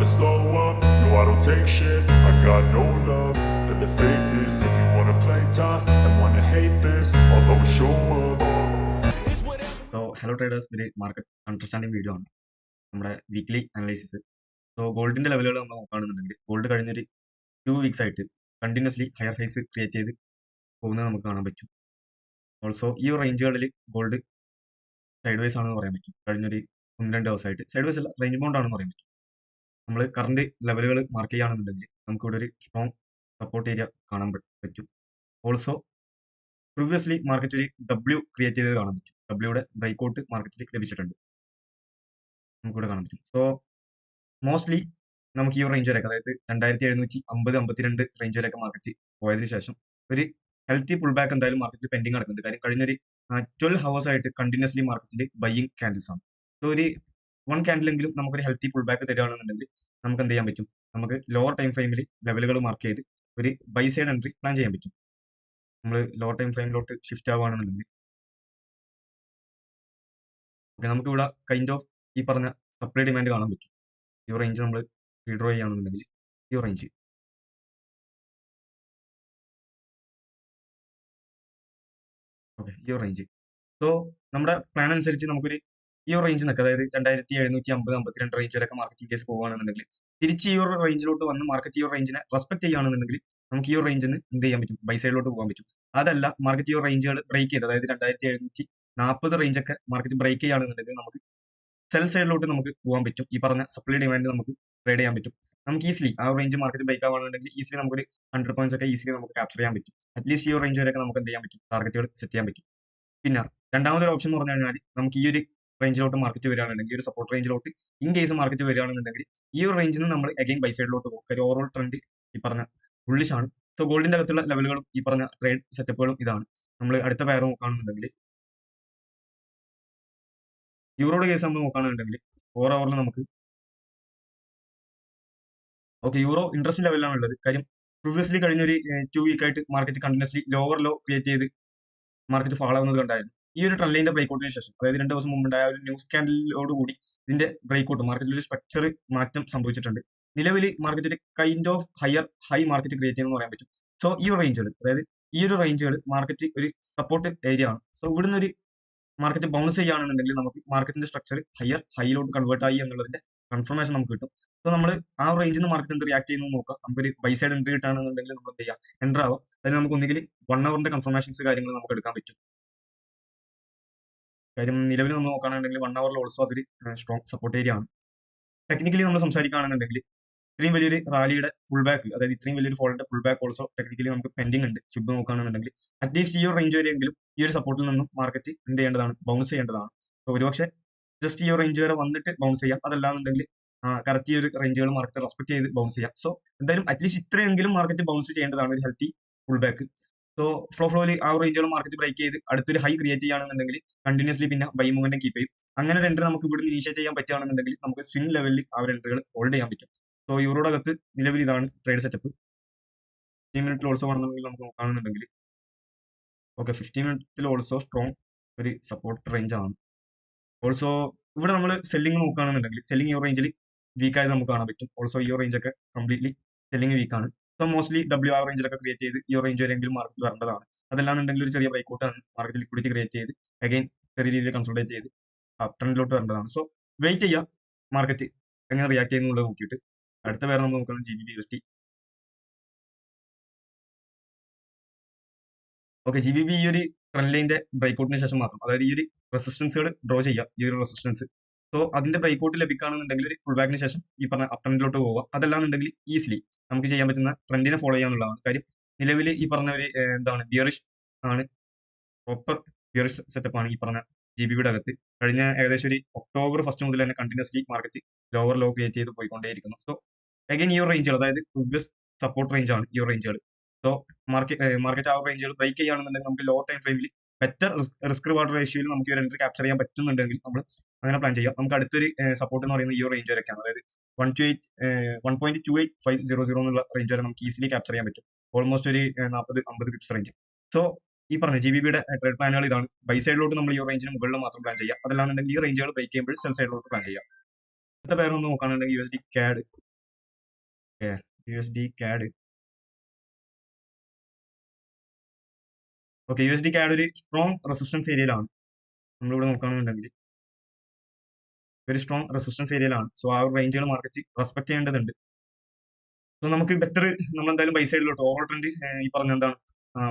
never slow up, no I don't take shit. I got no love for the fakeness. If you wanna play tough and wanna hate this, I'll always show up. So hello traders, ഒരു market understanding video ആണ് നമ്മുടെ weekly analysis. So ഗോൾഡിന്റെ ലെവലുകൾ നമ്മൾ നോക്കുകയാണെന്നുണ്ടെങ്കിൽ gold കഴിഞ്ഞൊരു 2 weeks ആയിട്ട് continuously higher ഹൈസ് create ചെയ്ത് പോകുന്നത് നമുക്ക് കാണാൻ പറ്റും. ഓൾസോ ഈ റേഞ്ചുകളിൽ ഗോൾഡ് സൈഡ് വൈസ് ആണെന്ന് പറയാൻ പറ്റും. കഴിഞ്ഞൊരു 1-2 ദിവസമായിട്ട് സൈഡ് വൈസ് അല്ല, റേഞ്ച് ബൗണ്ട് ആണെന്ന് പറയാൻ പറ്റും. നമ്മൾ കറണ്ട് ലെവലുകൾ മാർക്ക് ചെയ്യുകയാണെന്നുണ്ടെങ്കിൽ നമുക്കിവിടെ ഒരു സ്ട്രോങ് സപ്പോർട്ട് ഏരിയ കാണാൻ പറ്റും. ഓൾസോ പ്രീവിയസ്ലി മാർക്കറ്റ് ഒരു ഡബ്ല്യു ക്രിയേറ്റ് ചെയ്തത് കാണാൻ പറ്റും. ഡബ്ല്യൂടെ ബ്രേക്ക് ഔട്ട് മാർക്കറ്റിൽ ലഭിച്ചിട്ടുണ്ട്, നമുക്കിവിടെ കാണാൻ പറ്റും. സോ മോസ്റ്റ്ലി നമുക്ക് ഈ ഒരു റേഞ്ച് വരെയൊക്കെ, അതായത് 2750-52 റേഞ്ച് വരെയൊക്കെ മാർക്കറ്റ് പോയതിനു ശേഷം ഒരു ഹെൽത്തി പുൾ ബാക്ക് എന്തായാലും മാർക്കറ്റിൽ പെൻഡിങ് നടക്കുന്നുണ്ട്. കാര്യം കഴിഞ്ഞൊരു 12 ഹവേഴ്സ് ആയിട്ട് കണ്ടിന്യൂസ്ലി മാർക്കറ്റിൽ ബൈയിങ് ക്യാൻഡിൽസ് ആണ്. സോ ഒരു 1 ക്യാൻഡിലെങ്കിലും നമുക്കൊരു ഹെൽത്തി പുൾ ബാക്ക് തരികയാണെന്നുണ്ടെങ്കിൽ നമുക്ക് എന്ത് ചെയ്യാൻ പറ്റും, നമുക്ക് ലോവർ ടൈം ഫ്രെയിമിൽ ലെവലുകൾ മാർക്ക് ചെയ്ത് ഒരു ബൈ സൈഡ് എൻട്രി പ്ലാൻ ചെയ്യാൻ പറ്റും. നമ്മൾ ലോവർ ടൈം ഫ്രെയിമിലോട്ട് ഷിഫ്റ്റ് ആവുകയാണെന്നുണ്ടെങ്കിൽ ഓക്കെ, നമുക്കിവിടെ കൈൻഡ് ഓഫ് ഈ പറഞ്ഞ സപ്ലൈ ഡിമാൻഡ് കാണാൻ പറ്റും. ഈ റേഞ്ച് നമ്മൾ വിഡ്രോ ചെയ്യുകയാണെന്നുണ്ടെങ്കിൽ ഈ റേഞ്ച് ഓക്കെ, ഈ റേഞ്ച്. സോ നമ്മുടെ പ്ലാൻ അനുസരിച്ച് നമുക്കൊരു ഈ ഒരു റേഞ്ച് നിൽക്കുക, അതായത് 2750-52 റേഞ്ച് വരെയൊക്കെ മാർക്കറ്റ് കേസ് പോകുകയാണെന്നുണ്ടെങ്കിൽ തിരിച്ച് ഈ ഒരു റേഞ്ചിലോട്ട് വന്ന് മാർക്കറ്റ് ഈ ഒരു റേഞ്ചിനെ റെസ്പെക്ട് ചെയ്യുകയാണെന്നുണ്ടെങ്കിൽ നമുക്ക് ഈ ഒരു റേഞ്ചിന് എന്ത് ചെയ്യാൻ പറ്റും, ബൈ സൈഡിലോട്ട് പോകാൻ പറ്റും. അതല്ല മാർക്കറ്റ് ഈ ഒരു റേഞ്ചുകൾ ബ്രേക്ക് ചെയ്ത്, അതായത് 2740 റേഞ്ചൊക്കെ മാർക്കറ്റ് ബ്രേക്ക് ചെയ്യുകയാണെന്നുണ്ടെങ്കിൽ നമുക്ക് സെൽ സൈഡിലോട്ട് നമുക്ക് പോകാൻ പറ്റും. ഈ പറഞ്ഞ സപ്ലൈ ഡിമാൻഡ് നമുക്ക് ട്രേഡ് ചെയ്യാൻ പറ്റും. നമുക്ക് ഈസിലി ആ റേഞ്ച് മാർക്കറ്റ് ബ്രേക്ക് ആവുകയാണെന്നുണ്ടെങ്കിൽ ഈസിലി നമുക്കൊരു 100 പോയിന്റ്സ് ഒക്കെ ഈസിലി നമുക്ക് ക്യാപ്ചർ ചെയ്യാൻ പറ്റും. അറ്റ്ലീസ്റ്റ് ഈ ഒരു റേഞ്ച് വരെയൊക്കെ നമുക്ക് എന്ത് ചെയ്യാൻ പറ്റും, ടാർഗറ്റുകൾ സെറ്റ് ചെയ്യാൻ പറ്റും. പിന്നെ രണ്ടാമതൊരു ഓപ്ഷൻ എന്ന് പറഞ്ഞു കഴിഞ്ഞാൽ നമുക്ക് ഈ ഒരു റേഞ്ചിലോട്ട് മാർക്കറ്റ് വരികയാണെന്നുണ്ടെങ്കിൽ, ഈ ഒരു സപ്പോർട്ട് റേഞ്ചിലോട്ട് ഇൻ കേസ് മാർക്കറ്റ് വരികയാണെന്നുണ്ടെങ്കിൽ ഈ ഒരു റേഞ്ചിൽ നിന്ന് നമ്മൾ അഗൈൻ ബൈ സൈഡിലോട്ട് പോകും. കാര്യം ഓവറോൾ ട്രെൻഡ് ഈ പറഞ്ഞ ബുള്ളിഷ് ആണ്. സോ ഗോൾഡിന്റെ അകത്തുള്ള ലെവലുകളും ഈ പറഞ്ഞ ട്രേഡ് സെറ്റപ്പുകളും ഇതാണ്. നമ്മൾ അടുത്ത പെയർ നോക്കുകയാണെന്നുണ്ടെങ്കിൽ യൂറോയുടെ കേസ് നമ്മൾ നോക്കുകയാണെന്നുണ്ടെങ്കിൽ 4 ഹവറിൽ നമുക്ക് ഓക്കെ, യൂറോ ഇൻട്രസ്റ്റ് ലെവലിലാണ് ഉള്ളത്. കാര്യം പ്രീവിയസ്ലി കഴിഞ്ഞൊരു 2 വീക്ക് ആയിട്ട് market continuously lower low create ചെയ്ത് മാർക്കറ്റ് ഫാൾ ആവുന്നത് കണ്ടായിരുന്നു. ഈ ഒരു ട്രെൻഡ് ലൈനിന്റെ ബ്രേക്ക്ഔട്ടിന് ശേഷം, അതായത് 2 ദിവസം മുമ്പുണ്ടായ ഒരു ന്യൂസ് സ്കാൻഡലോട് കൂടി ഇതിന്റെ ബ്രേക്ക്ഔട്ട് മാർക്കറ്റിൽ ഒരു സ്ട്രക്ചർ മാറ്റം സംഭവിച്ചിട്ടുണ്ട്. നിലവിൽ മാർക്കറ്റ് ഒരു kind of high market create ചെയ്യുമെന്ന് പറയാൻ പറ്റും. സോ ഈ ഒരു റേഞ്ചുകൾ, അതായത് ഈ ഒരു റേഞ്ചുകൾ മാർക്കറ്റ് ഒരു സപ്പോർട്ട് ഏരിയ ആണ്. സോ ഇവിടുന്ന് ഒരു മാർക്കറ്റ് ബൗൺസ് ചെയ്യുകയാണെന്നുണ്ടെങ്കിൽ നമുക്ക് മാർക്കറ്റിന്റെ സ്ട്രക്ചർ ഹൈയിലോട്ട് കൺവേർട്ട് ആയി എന്നുള്ളതിന്റെ കൺഫർമേഷൻ നമുക്ക് കിട്ടും. സോ നമ്മൾ ആ റേഞ്ചിൽ നിന്ന് മാർക്കറ്റ് എന്ത് റിയാക്ട് ചെയ്യുന്നത് നോക്കാം. നമുക്കൊരു ബൈ സൈഡ് എൻട്രി കിട്ടുകയാണെന്നുണ്ടെങ്കിൽ നമ്മൾ എന്ത് ചെയ്യാം, എൻ്റർ ആവാം. അതിന് നമുക്ക് ഒന്നുകിൽ 1 ഹവറിന്റെ കൺഫർമേഷൻസ് കാര്യങ്ങൾ നമുക്ക് എടുക്കാൻ പറ്റും. കാര്യം നിലവിൽ നമ്മൾ നോക്കുകയാണെന്നുണ്ടെങ്കിൽ 1 ഹവറിൽ ഓൾസോ അതൊരു സ്ട്രോങ് സപ്പോർട്ട് ഏരിയ ആണ്. ടെക്നിക്കലി നമ്മൾ സംസാരിക്കുകയാണെന്നുണ്ടെങ്കിൽ ഇത്രയും വലിയൊരു റാലിയുടെ ഫുൾ ബാക്ക്, അതായത് ഇത്രയും വലിയൊരു ഫോളിന്റെ ഫുൾ ബാക്ക് ഓൾസോ ടെക്നിക്കലി നമുക്ക് പെൻഡിങ് ഉണ്ട്. ഫിബ് നോക്കുകയാണെന്നുണ്ടെങ്കിൽ അറ്റ്ലീസ്റ്റ് ഈ ഒരു റേഞ്ച് വരെയെങ്കിലും ഈ ഒരു സപ്പോർട്ടിൽ നിന്നും മാർക്കറ്റ് എന്ത് ചെയ്യേണ്ടതാണ്, ബൗൺസ് ചെയ്യേണ്ടതാണ്. സോ ഒരുപക്ഷെ ജസ്റ്റ് ഈ ഒരു റേഞ്ച് വരെ വന്നിട്ട് ബൗൺസ് ചെയ്യാം. അതല്ലാന്നുണ്ടെങ്കിൽ കറക്റ്റ് ഈ ഒരു റേഞ്ചുകൾ മാർക്കറ്റ് റെസ്പെക്ട് ചെയ്ത് ബൗൺസ് ചെയ്യാം. സോ എന്തായാലും അറ്റ്ലീസ്റ്റ് ഇത്രയെങ്കിലും മാർക്കറ്റ് ബൗൺസ് ചെയ്യേണ്ടതാണ് ഒരു ഹെൽത്തി ഫുൾ ബാക്ക്. സോ ഫ്ലോയിൽ ആ റേഞ്ചുകൾ മാർക്കറ്റ് ബ്രേക്ക് ചെയ്ത് അടുത്തൊരു ഹൈ ക്രിയേറ്റ് ചെയ്യുകയാണെന്നുണ്ടെങ്കിൽ കണ്ടിന്യൂസ്ലി പിന്നെ ബൈ മൂവ്മെന്റ് കീപ്പ് ചെയ്യും. അങ്ങനെ ഒരു എൻട്രി നമുക്ക് ഇവിടെ ഇനീഷ്യേറ്റ് ചെയ്യാൻ പറ്റുകയാണെന്നുണ്ടെങ്കിൽ നമുക്ക് സ്വിംഗ് ലെവലിൽ ആ ഒരു എൻട്രികൾ ഹോൾഡ് ചെയ്യാൻ പറ്റും. സോ യൂറോയുടെ അകത്ത് നിലവിൽ ഇതാണ് ട്രേഡ് സെറ്റപ്പ്. 15 മിനിറ്റിൽ ഓൾസോ വേണമെന്നുണ്ടെങ്കിൽ നമുക്ക് നോക്കുകയാണെന്നുണ്ടെങ്കിൽ ഓക്കെ, 15 മിനിറ്റിൽ ഓൾസോ സ്ട്രോങ് ഒരു സപ്പോർട്ട് റേഞ്ച് ആണ്. ഓൾസോ ഇവിടെ നമ്മൾ സെല്ലിംഗ് നോക്കുകയാണെന്നുണ്ടെങ്കിൽ സെല്ലിംഗ് ഈ റേഞ്ചിൽ വീക്ക് ആയത് നമുക്ക് കാണാൻ പറ്റും. ഓൾസോ ഈ റേഞ്ചൊക്കെ കംപ്ലീറ്റ്ലി സെല്ലിംഗ് വീക്ക് ആണ്. സോ മോസ്റ്റ്ലി ഡബ്ല്യു ആ റേഞ്ചിലൊക്കെ ക്രിയേറ്റ് ചെയ്ത് ഈ റേഞ്ച് വരെയെങ്കിലും മാർക്കറ്റ് വരേണ്ടതാണ്. അതല്ലാന്നുണ്ടെങ്കിൽ ഒരു ചെറിയ ബ്രേക്ക്ഔട്ട് ആണ് മാർക്കറ്റ് ലിക്വിഡിറ്റി ക്രിയേറ്റ് ചെയ്ത് അഗൈൻ ചെറിയ രീതിയിൽ കൺസോൾട്ടേറ്റ് ചെയ്ത് ട്രെൻഡിലോട്ട് വരേണ്ടതാണ്. സോ വെയിറ്റ് ചെയ്യാം മാർക്കറ്റ് എങ്ങനെ റിയാക്ട് ചെയ്യുന്നുള്ളത് നോക്കിയിട്ട്. അടുത്ത പേര് നമ്മൾ നോക്കുന്നത് GBP/USD. ഓക്കെ, GBP ഈ ഒരു ട്രെൻഡ് ലൈനിന്റെ ബ്രേക്ക്ഔട്ടിന് ശേഷം മാത്രം, അതായത് ഈ ഒരു റെസിസ്റ്റൻസുകൾ ഡ്രോ ചെയ്യാം. ഈ ഒരു റെസിസ്റ്റൻസ്, സോ അതിന്റെ ബ്രേക്ക്ഔട്ട് ലഭിക്കുകയാണെന്നുണ്ടെങ്കിൽ ഒരു ഫുൾ ബാക്കിന് ശേഷം ഈ പറഞ്ഞ അപ് ട്രെൻഡിലോട്ട് പോവുക. അതല്ലാന്നുണ്ടെങ്കിൽ ഈസിലി നമുക്ക് ചെയ്യാൻ പറ്റുന്ന ട്രെൻഡിനെ ഫോളോ ചെയ്യാന്നുള്ളതാണ് കാര്യം. നിലവിൽ ഈ പറഞ്ഞ ഒരു എന്താണ് ബിയറിഷ് ആണ്, പ്രോപ്പർ ബിയറിഷ് സെറ്റപ്പ് ആണ് ഈ പറഞ്ഞ GBPയുടെ അകത്ത്. കഴിഞ്ഞ ഏകദേശം ഒരു ഒക്ടോബർ 1 മുതൽ തന്നെ continuously market lower low create ചെയ്ത് പോയിക്കൊണ്ടേയിരിക്കുന്നു. സോ അഗൈൻ ഈ ഒരു റേഞ്ചുകൾ, അതായത് പ്രീവിയസ് സപ്പോർട്ട് റേഞ്ച് ആണ് ഈ ഒരു റേഞ്ചുകൾ. സോ മാർക്കറ്റ് ആ റേഞ്ചുകൾ ബ്രേക്ക് ചെയ്യുകയാണെന്നുണ്ടെങ്കിൽ നമുക്ക് ലോ ടൈം ഫ്രെയിമിൽ ബെറ്റർ റിസ്ക് റിവാർഡ് റേഷ്യോയിൽ നമുക്ക് ഒരു എൻട്രി ക്യാപ്ചർ ചെയ്യാൻ പറ്റുന്നുണ്ടെങ്കിൽ നമ്മൾ അങ്ങനെ പ്ലാൻ ചെയ്യാം. നമുക്ക് അടുത്തൊരു സപ്പോർട്ട് എന്ന് പറയുന്നത് ഈ ഒരു റേഞ്ച് വരെയൊക്കെയാണ്, അതായത് 1.28500 എന്നുള്ള റേഞ്ച് വരെ നമുക്ക് ഈസിലി ക്യാപ്ചർ ചെയ്യാൻ പറ്റും. ഓൾമോസ്റ്റ് ഒരു 40-50 പിപ്സ് റേഞ്ച്. സോ ഈ പറഞ്ഞ GBPയുടെ ട്രേഡ് പ്ലാനുകൾ ഇതാണ്. ബൈ സൈഡിലോട്ട് നമ്മൾ ഈ റേഞ്ചിന് മുകളിൽ മാത്രം പ്ലാൻ ചെയ്യാം. അതല്ലാന്നുണ്ടെങ്കിൽ ഈ റേഞ്ചുകൾ ബ്രേക്ക് ചെയ്യുമ്പോൾ സെൽ സൈഡിലോട്ട് പ്ലാൻ ചെയ്യാം. അടുത്ത പേര് ഒന്ന് നോക്കുകയാണെന്നുണ്ടെങ്കിൽ USD CAD. USD CAD. Okay, USD CAD ഒരു സ്ട്രോങ് റെസിസ്റ്റൻസ് ഏരിയയിലാണ്. നമ്മളിവിടെ നോക്കുകയാണെന്നുണ്ടെങ്കിൽ ഒരു സ്ട്രോങ് റെസിസ്റ്റൻസ് ഏരിയയിലാണ്. സോ ആ ഒരു റേഞ്ചുകൾ മാർക്കറ്റ് റെസ്പെക്ട് ചെയ്യേണ്ടതുണ്ട്. സോ നമുക്ക് ബെറ്റർ നമ്മൾ എന്തായാലും ബൈ സൈഡിലോട്ട് ഓവർ ട്രെൻഡ് ഈ പറഞ്ഞ എന്താണ്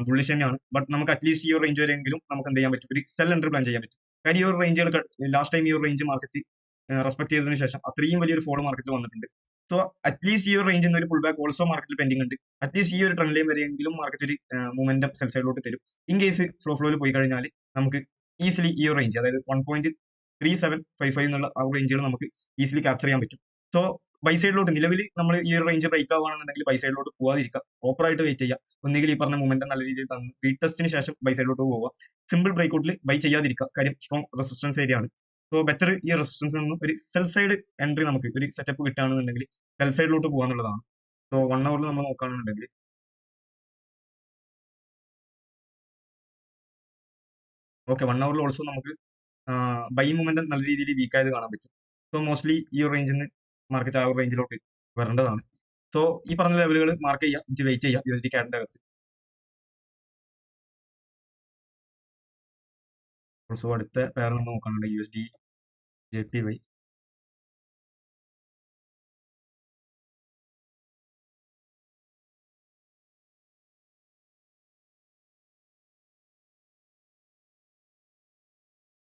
ബുള്ളിഷ് തന്നെയാണ്. ബട്ട് നമുക്ക് അറ്റ്ലീസ്റ്റ് ഈ ഒരു റേഞ്ച് വരെയെങ്കിലും നമുക്ക് എന്ത് ചെയ്യാൻ പറ്റും, ഒരു സെൽ എൻട്രി പ്ലാൻ ചെയ്യാൻ പറ്റും. കാര്യം ഈ ഒരു റേഞ്ചുകൾ ലാസ്റ്റ് ടൈം ഈ ഒരു റേഞ്ച് മാർക്കറ്റ് റെസ്പെക്ട് ചെയ്തതിനു ശേഷം അത്രയും വലിയൊരു ഫോൾ മാർക്കറ്റിൽ വന്നിട്ടുണ്ട്. സോ അറ്റ്ലീസ്റ്റ് ഈ ഒരു റേഞ്ചിൽ നിന്ന് ഒരു പുൾ ബാക്ക് ഓൾസോ മാർക്കറ്റിൽ പെൻഡിംഗ് ഉണ്ട്. അറ്റ്ലീസ്റ്റ് ഈ ഒരു ട്രെൻഡ് ലൈൻ വരെയെങ്കിലും മാർക്കറ്റ് ഒരു മൂവ്മെന്റം സെൽ സൈഡിലോട്ട് തരും. ഇൻ കേസ് ഫ്ലോയിൽ പോയി കഴിഞ്ഞാൽ നമുക്ക് ഈസിലി ഈ ഒരു റേഞ്ച്, അതായത് 1.3755 എന്നുള്ള ആ റേഞ്ചുകൾ നമുക്ക് ഈസിലി ക്യാപ്ചർ ചെയ്യാൻ പറ്റും. സോ ബൈ സൈഡിലോട്ട് നിലവിൽ നമ്മൾ ഈ ഒരു റേഞ്ച് ബ്രേക്ക് ആവുകയാണെന്നുണ്ടെങ്കിൽ ബൈ സൈഡിലോട്ട് പോകാതിരിക്കുക, പ്രോപ്പറായിട്ട് വെയിറ്റ് ചെയ്യുക. ഒന്നുകിൽ ഈ പറഞ്ഞ മൂവ്മെന്റ് നല്ല രീതിയിൽ തന്ന് റീടെസ്റ്റിന് ശേഷം ബൈ സൈഡിലോട്ട് പോവുക. സിമ്പിൾ ബ്രേക്ക്ഔട്ടിൽ ബൈ ചെയ്യാതിരിക്കുക, കാര്യം സ്ട്രോങ് റെസിസ്റ്റൻസ് ഏരിയ ആണ്. സോ ബെറ്റർ ഈ റെസിസ്റ്റൻസിൽ നിന്നും ഒരു സെൽ സൈഡ് എൻട്രി നമുക്ക് ഒരു സെറ്റപ്പ് കിട്ടുകയാണെന്നുണ്ടെങ്കിൽ സെൽ സൈഡിലോട്ട് പോകാന്നുള്ളതാണ്. സോ 1 ഹവറിൽ നമ്മൾ നോക്കുകയാണെന്നുണ്ടെങ്കിൽ ഓക്കെ, 1 ഹവറിൽ ഓൾസോ നമുക്ക് ബൈ മൂവ്മെന്റ് നല്ല രീതിയിൽ വീക്ക് ആയത് കാണാൻ പറ്റും. സോ മോസ്റ്റ്ലി ഈ ഒരു റേഞ്ചിൽ നിന്ന് മാർക്കറ്റ് ആ ഒരു റേഞ്ചിലോട്ട് വരേണ്ടതാണ്. സോ ഈ പറഞ്ഞ ലെവലുകൾ മാർക്ക് ചെയ്യുക, എന്നിട്ട് വെയിറ്റ് ചെയ്യുക USD CAD അകത്ത്. ഓൾസോ അടുത്ത പെയർ നമ്മൾ നോക്കുകയാണെങ്കിൽ USD JPY.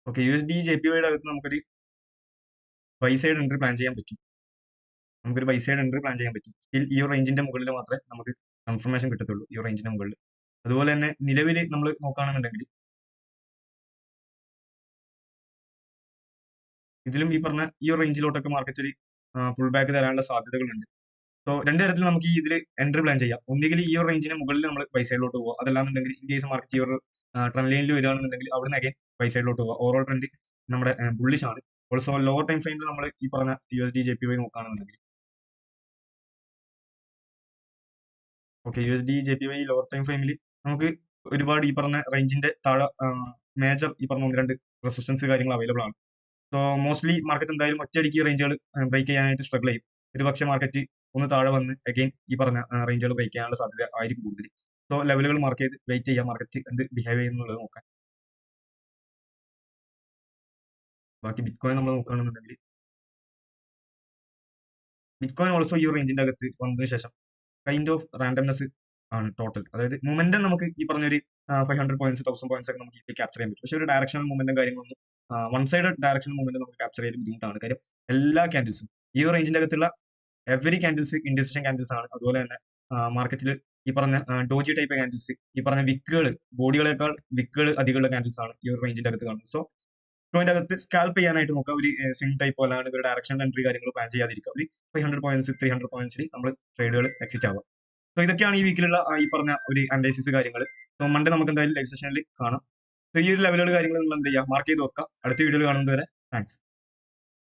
ഓക്കെ, USD JPYയുടെ അകത്ത് നമുക്കൊരു ബൈ സൈഡ് എൻട്രി പ്ലാൻ ചെയ്യാൻ പറ്റും. നമുക്കൊരു ബൈ സൈഡ് എൻട്രി പ്ലാൻ ചെയ്യാൻ പറ്റും. സ്റ്റിൽ ഈ ഒരു റേഞ്ചിന്റെ മുകളിൽ മാത്രമേ നമുക്ക് കൺഫർമേഷൻ കിട്ടത്തുള്ളൂ, ഈ ഒരു റേഞ്ചിന്റെ മുകളിൽ. അതുപോലെ തന്നെ നിലവിൽ നമ്മൾ നോക്കുകയാണെന്നുണ്ടെങ്കിൽ ഇതിലും ഈ പറഞ്ഞ ഈ ഒരു റേഞ്ചിലോട്ടൊക്കെ മാർക്കറ്റ് ഒരു പുൾ ബാക്ക് തരാനുള്ള സാധ്യതകളുണ്ട്. സോ രണ്ട് തരത്തിൽ നമുക്ക് ഈ ഇതിൽ എൻട്രി പ്ലാൻ ചെയ്യാം. ഒന്നുകിൽ ഈ ഒരു റേഞ്ചിന് മുകളിൽ നമ്മൾ ബൈ സൈഡിലോട്ട് പോവുക, അതല്ലാന്നുണ്ടെങ്കിൽ ഇൻ കേസ് മാർക്കറ്റ് ഈ ഒരു ട്രെൻഡ് ലൈനിൽ വരികയാണെന്നുണ്ടെങ്കിൽ അവിടുന്ന് അഗൈൻ ബൈ സൈഡിലോട്ട് പോവുക. ഓവറോൾ ട്രെൻഡ് നമ്മുടെ ബുള്ളിഷ് ആണ്. ഓൾസോ ലോവർ ടൈം ഫ്രെയിമിൽ നമ്മൾ ഈ പറഞ്ഞ USD JPY നോക്കുകയാണെന്നുണ്ടെങ്കിൽ okay, USD JPY lower time ഫ്രെയിമിൽ നമുക്ക് ഒരുപാട് ഈ പറഞ്ഞ റേഞ്ചിന്റെ താഴെ മേജർ ഈ പറഞ്ഞ 1-2 റെസിസ്റ്റൻസ് കാര്യങ്ങൾ അവൈലബിൾ ആണ്. സോ മോസ്റ്റ്ലി മാർക്കറ്റ് എന്തായാലും ഒറ്റയടിക്ക് റേഞ്ചുകൾ ബ്രേക്ക് ചെയ്യാനായിട്ട് സ്ട്രഗിൾ ചെയ്യും. ഒരുപക്ഷെ മാർക്കറ്റ് ഒന്ന് താഴെ വന്ന് അഗൈൻ ഈ പറഞ്ഞ റേഞ്ചുകൾ ബ്രേക്ക് ചെയ്യാനുള്ള സാധ്യത ആയിരിക്കും കൂടുതൽ. സോ ലെവലുകൾ മാർക്ക് ചെയ്ത് വെയിറ്റ് ചെയ്യാം, മാർക്കറ്റ് എന്ത് ബിഹേവ് ചെയ്യുന്നുള്ളത് നോക്കാൻ. ബാക്കി ബിറ്റ്കോയിൻ നമ്മൾ നോക്കുകയാണെന്നുണ്ടെങ്കിൽ ബിറ്റ്കോയിൻ ഓൾസോ ഈ ഒരു റേഞ്ചിന്റെ അകത്ത് വന്നതിന് ശേഷം കൈൻഡ് ഓഫ് റാൻഡംനെസ് ആണ് ടോട്ടൽ. അതായത് മൂവ്മെന്റും നമുക്ക് ഈ പറഞ്ഞൊരു 500 പോയിന്റ്സ് 1000 പോയിന്റ്സ് ഒക്കെ നമുക്ക് ഈസിലി ക്യാപ്ചർ ചെയ്യാൻ പറ്റും. പക്ഷേ ഒരു ഡയറക്ഷണൽ മൂവ്മെന്റും കാര്യങ്ങളൊന്നും വൺ സൈഡ് ഡയറക്ഷണൽ മൂവ്മെന്റ് നമുക്ക് ക്യാപ്ചർ ചെയ്യാൻ ബുദ്ധിമുട്ടാണ്. കാര്യം എല്ലാ ക്യാൻഡിൽസും ഈ ഒരു റേഞ്ചിന്റെ അകത്തുള്ള എവറി ക്യാൻഡിൽസ് ഇൻഡിസിഷൻ ക്യാൻഡിൽസ് ആണ്. അതുപോലെ തന്നെ മാർക്കറ്റിൽ ഈ പറഞ്ഞ ഡോജി ടൈപ്പ് ക്യാൻഡിൽസ്, ഈ പറഞ്ഞ വിക്കുകൾ, ബോഡികളെക്കാൾ വിക്കുകൾ അധികമുള്ള ക്യാൻഡിൽസ് ആണ് ഈ ഒരു റേഞ്ചിന്റെ അകത്ത് കാണുന്നത്. സോ ബിറ്റ്കോയിന്റെ അകത്ത് സ്കാൽപ്പ് ചെയ്യാനായിട്ട് നോക്കുക, ഒരു സ്വിംഗ് ടൈപ്പ് അല്ലാണ്ട് ഒരു ഡയറക്ഷണൽ എൻട്രി കാര്യങ്ങൾ പ്ലാൻ ചെയ്യാതിരിക്കുക. ഒരു 500 പോയിന്റ്സ് 300 പോയിന്റ്സിൽ നമ്മൾ ട്രേഡുകൾ എക്സിറ്റ് ആവുക. സോ ഇതൊക്കെയാണ് ഈ വീക്കിലുള്ള ഈ പറഞ്ഞ ഒരു അനലൈസിസ് കാര്യങ്ങൾ. സോ മൺഡേ നമുക്ക് എന്തായാലും ലൈവ് സെഷനിൽ കാണാം. സോ ഈ ഒരു ലെവലുകൾ കാര്യങ്ങൾ നിങ്ങൾ എന്ത് ചെയ്യുക, മാർക്ക് ചെയ്ത് വെക്കുക. അടുത്ത വീഡിയോയിൽ കാണുന്നത് വരെ താങ്ക്സ്.